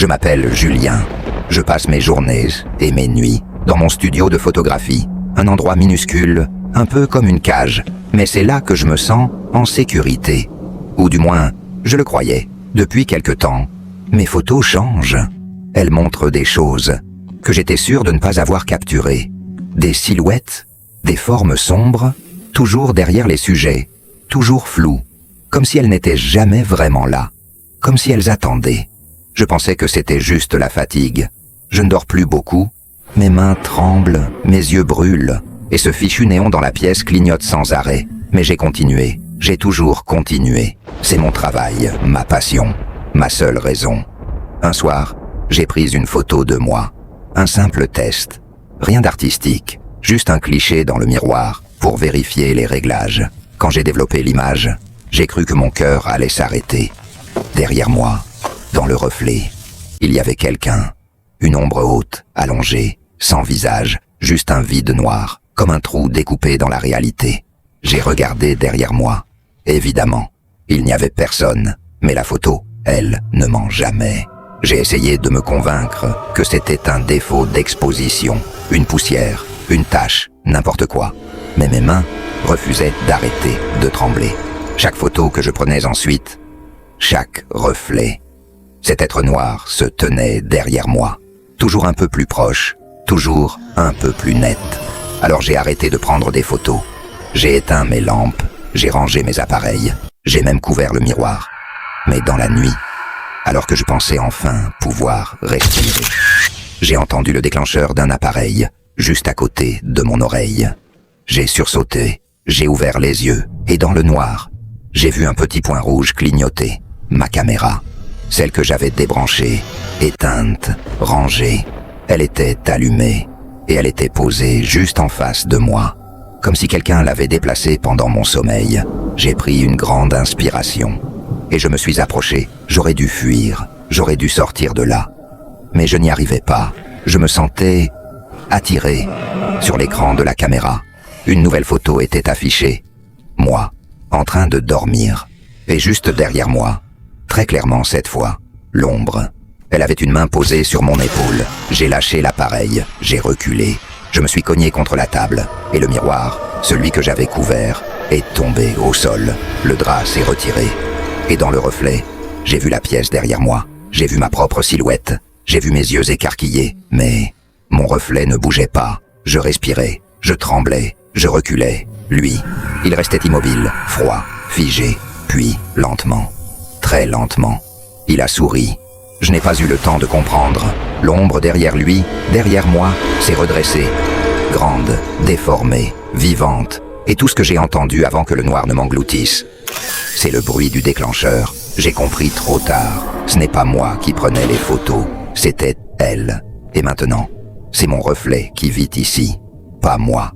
Je m'appelle Julien. Je passe mes journées et mes nuits dans mon studio de photographie. Un endroit minuscule, un peu comme une cage. Mais c'est là que je me sens en sécurité. Ou du moins, je le croyais. Depuis quelque temps, mes photos changent. Elles montrent des choses que j'étais sûr de ne pas avoir capturées. Des silhouettes, des formes sombres, toujours derrière les sujets, toujours floues. Comme si elles n'étaient jamais vraiment là. Comme si elles attendaient. Je pensais que c'était juste la fatigue. Je ne dors plus beaucoup. Mes mains tremblent, mes yeux brûlent. Et ce fichu néon dans la pièce clignote sans arrêt. Mais j'ai continué. J'ai toujours continué. C'est mon travail, ma passion, ma seule raison. Un soir, j'ai pris une photo de moi. Un simple test. Rien d'artistique. Juste un cliché dans le miroir pour vérifier les réglages. Quand j'ai développé l'image, j'ai cru que mon cœur allait s'arrêter. Derrière moi, dans le reflet, il y avait quelqu'un. Une ombre haute, allongée, sans visage, juste un vide noir, comme un trou découpé dans la réalité. J'ai regardé derrière moi. Évidemment, il n'y avait personne, mais la photo, elle, ne ment jamais. J'ai essayé de me convaincre que c'était un défaut d'exposition, une poussière, une tache, n'importe quoi. Mais mes mains refusaient d'arrêter de trembler. Chaque photo que je prenais ensuite, chaque reflet. Cet être noir se tenait derrière moi, toujours un peu plus proche, toujours un peu plus net. Alors j'ai arrêté de prendre des photos. J'ai éteint mes lampes, j'ai rangé mes appareils, j'ai même couvert le miroir. Mais dans la nuit, alors que je pensais enfin pouvoir respirer, j'ai entendu le déclencheur d'un appareil, juste à côté de mon oreille. J'ai sursauté, j'ai ouvert les yeux, et dans le noir, j'ai vu un petit point rouge clignoter. Ma caméra, celle que j'avais débranchée, éteinte, rangée, elle était allumée, et elle était posée juste en face de moi. Comme si quelqu'un l'avait déplacée pendant mon sommeil. J'ai pris une grande inspiration. Et je me suis approché. J'aurais dû fuir. J'aurais dû sortir de là. Mais je n'y arrivais pas. Je me sentais attiré. Sur l'écran de la caméra, une nouvelle photo était affichée. Moi, en train de dormir. Et juste derrière moi, très clairement cette fois, l'ombre. Elle avait une main posée sur mon épaule. J'ai lâché l'appareil. J'ai reculé. Je me suis cogné contre la table, et le miroir, celui que j'avais couvert, est tombé au sol. Le drap s'est retiré. Et dans le reflet, j'ai vu la pièce derrière moi. J'ai vu ma propre silhouette. J'ai vu mes yeux écarquillés. Mais mon reflet ne bougeait pas. Je respirais. Je tremblais. Je reculais. Lui, il restait immobile, froid, figé. Puis, lentement, très lentement, il a souri. Je n'ai pas eu le temps de comprendre. L'ombre derrière lui, derrière moi, s'est redressée. Grande, déformée, vivante. Et tout ce que j'ai entendu avant que le noir ne m'engloutisse, c'est le bruit du déclencheur. J'ai compris trop tard. Ce n'est pas moi qui prenais les photos. C'était elle. Et maintenant, c'est mon reflet qui vit ici. Pas moi.